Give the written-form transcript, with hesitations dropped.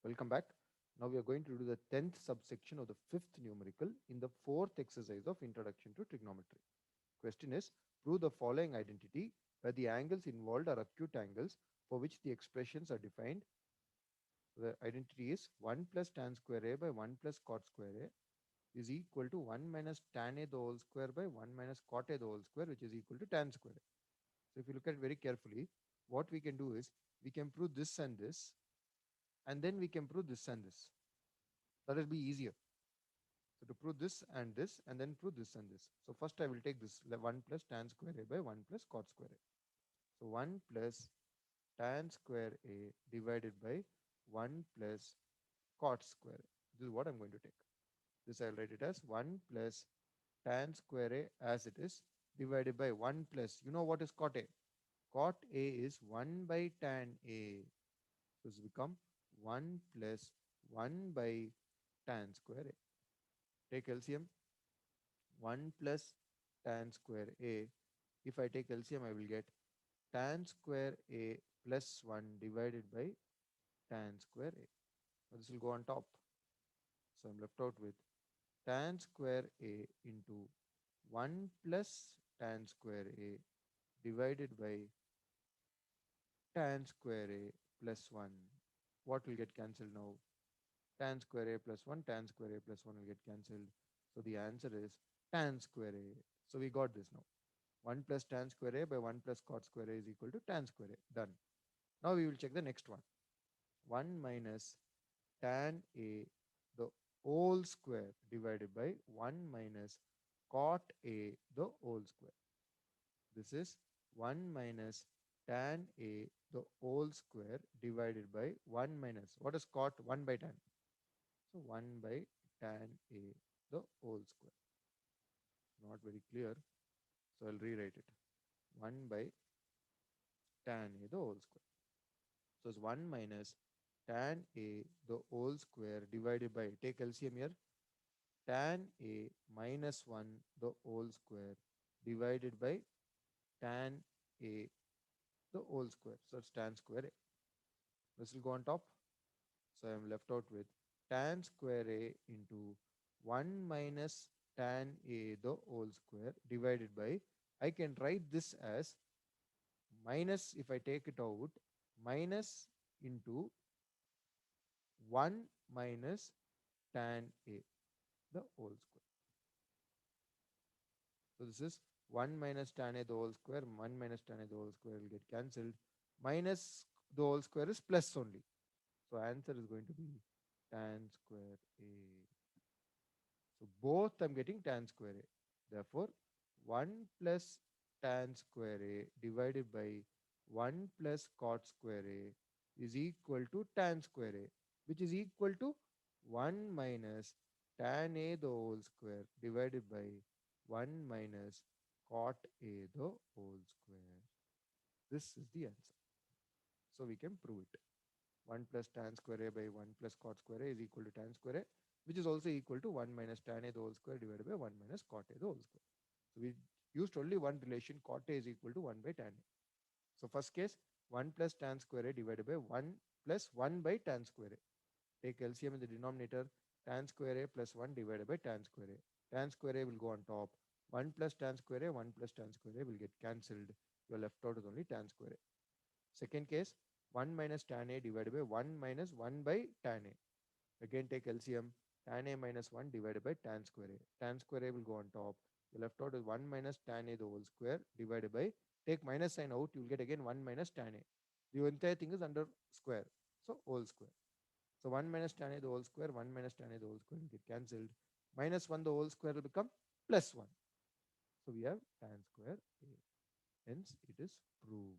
Welcome back. Now we are going to do the 10th subsection of the 5th numerical in the 4th exercise of Introduction to Trigonometry. Question is, prove the following identity where the angles involved are acute angles for which the expressions are defined. The identity is 1 plus tan square a by 1 plus cot square a is equal to 1 minus tan a the whole square by 1 minus cot a the whole square, which is equal to tan square a. So if you look at it very carefully, what we can do is we can prove this and this, and then we can prove this and this. That will be easier. So to prove this and then prove this and this. So first I will take this 1 plus tan square a by 1 plus cot square a. So 1 plus tan square a divided by 1 plus cot square a. This is what I'm going to take. This I'll write it as 1 plus tan square a as it is divided by 1 plus, you know what is cot a? Cot a is 1 by tan a. So this become 1 plus 1 by tan square a. Take LCM. 1 plus tan square a. If I take LCM, I will get tan square a plus 1 divided by tan square a. Now this will go on top. So I'm left out with tan square a into 1 plus tan square a divided by tan square a plus 1. What will get cancelled now? Tan square a plus 1, tan square a plus 1 will get cancelled. So the answer is tan square a. So we got this now. 1 plus tan square a by 1 plus cot square a is equal to tan square a. Done. Now we will check the next one. 1 minus tan a the whole square divided by 1 minus cot a the whole square. This is 1 minus tan a the whole square divided by 1 minus, what is cot? 1 by tan. So 1 by tan a the whole square. Not very clear. So I'll rewrite it. 1 by tan a the whole square. So it's 1 minus tan a the whole square divided by, take LCM here, tan a minus 1 the whole square divided by tan a the whole square. So it's tan square a. This will go on top. So I'm left out with tan square a into 1 minus tan a the whole square divided by, I can write this as minus, if I take it out, minus into 1 minus tan a the whole square. So this is 1 minus tan a the whole square, 1 minus tan a the whole square will get cancelled. Minus the whole square is plus only. So answer is going to be tan square a. So both I'm getting tan square a. Therefore, 1 plus tan square a divided by 1 plus cot square a is equal to tan square a, which is equal to 1 minus tan a the whole square divided by 1 minus cot a the whole square. This is the answer. So we can prove it. 1 plus tan square a by 1 plus cot square a is equal to tan square a, which is also equal to 1 minus tan a the whole square divided by 1 minus cot a the whole square. So we used only one relation, cot a is equal to 1 by tan a. So first case, 1 plus tan square a divided by 1 plus 1 by tan square a. Take LCM in the denominator, tan square a plus 1 divided by tan square a. Tan square a will go on top. 1 plus tan square a, 1 plus tan square a will get cancelled. You are left out with only tan square a. Second case, 1 minus tan a divided by 1 minus 1 by tan a. Again take LCM, tan a minus 1 divided by tan square a. Tan square a will go on top. You left out with 1 minus tan a the whole square divided by, take minus sign out, you will get again 1 minus tan a. The entire thing is under square. So whole square. So 1 minus tan a the whole square, 1 minus tan a the whole square will get cancelled. Minus 1 the whole square will become plus 1. So we have tan square a. Hence it is proved.